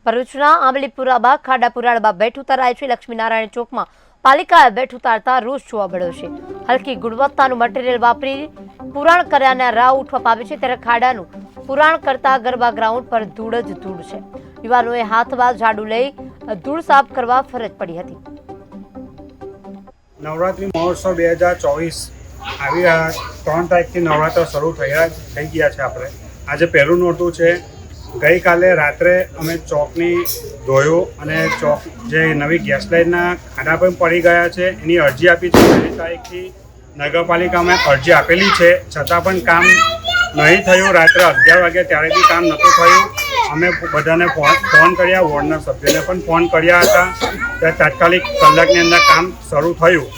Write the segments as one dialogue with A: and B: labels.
A: ભરૂચના આંબલીપુરામાં ખાડા પુરાણમાં બેઠ ઉતારાય છે। લક્ષ્મીનારાયણ ચોકમાં પાલિકાએ બેઠ ઉતારતા રોષ જોવા મળ્યો છે। હલકી ગુણવત્તાનું મટીરીયલ વાપરી પુરાણ કર્યાના રાવ ઉઠવા પામે છે, ત્યારે ખાડાનું પુરાણ કરતા ગરબા ગ્રાઉન્ડ પર ધૂળ જ ધૂળ છે। યુવાનોએ હાથમાં ઝાડુ લઈ ધૂળ સાફ કરવા ફરજ પડી હતી।
B: નવરાત્રિ મહોત્સવ 2024 આવી રહ્યા 3 તારીખથી નવરાત્ર શરૂ થઈ ગયા છે। આપણે આજે પહેલું નોરતું છે। ગઈકાલે રાત્રે અમે ચોકની ધોયો અને ચોક જે નવી ગેસ લાઇનના ખાડા પણ પડી ગયા છે એની અરજી આપી છે। 1 તારીખથી નગરપાલિકામાં અરજી આપેલી છે, છતાં પણ કામ નહીં થયું। રાત્રે 11 વાગ્યા ત્યારે બી કામ નહોતું થયું। અમે બધાને ફોન કર્યા, વોર્ડના સભ્યોને પણ ફોન કર્યા હતા, ત્યારે તાત્કાલિક કલાકની અંદર કામ શરૂ થયું।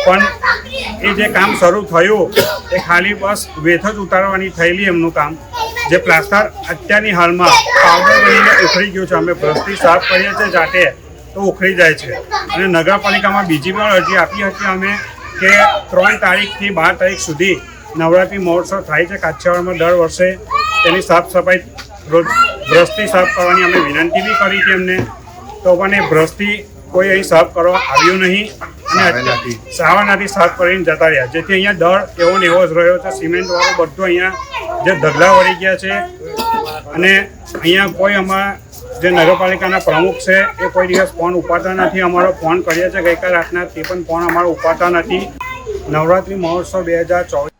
B: પણ એ જે કામ શરૂ થયું એ ખાલી બસ વેથ જ ઉતારવાની થયેલી એમનું કામ। જે પ્લાસ્ટર અત્યારની હાલમાં પાવડર બનીને ઉખડી ગયું છે। અમે બ્રશથી સાફ કરીએ છીએ જાતે તો ઉખડી જાય છે। અને નગરપાલિકામાં બીજી પણ અરજી આપી હતી અમે કે 3 તારીખથી 12 તારીખ સુધી નવરાત્રિ મહોત્સવ થાય છે કાછિયાવાડમાં દર વર્ષે, તેની સાફ સફાઈ બ્રશથી સાફ કરવાની અમે વિનંતી બી કરી હતી એમને, તો પણ એ બ્રશથી કોઈ અહીં સાફ કરવા આવ્યું નહીં અને સાવરનાથી સાફ કરીને જતા રહ્યા, જેથી અહીંયા દર એવો ને એવો જ રહ્યો છે। સિમેન્ટવાળું બધું અહીંયા જે ઢગલા વળી ગયા છે અને અહીંયા કોઈ અમારા જે નગરપાલિકાના પ્રમુખ છે એ કોઈ દિવસ ફોન ઉપાડતા નથી। અમારો ફોન કરીએ છીએ ગઈકાલ રાતના, તે પણ ફોન અમારો ઉપાડતા નથી। નવરાત્રિ મહોત્સવ 2024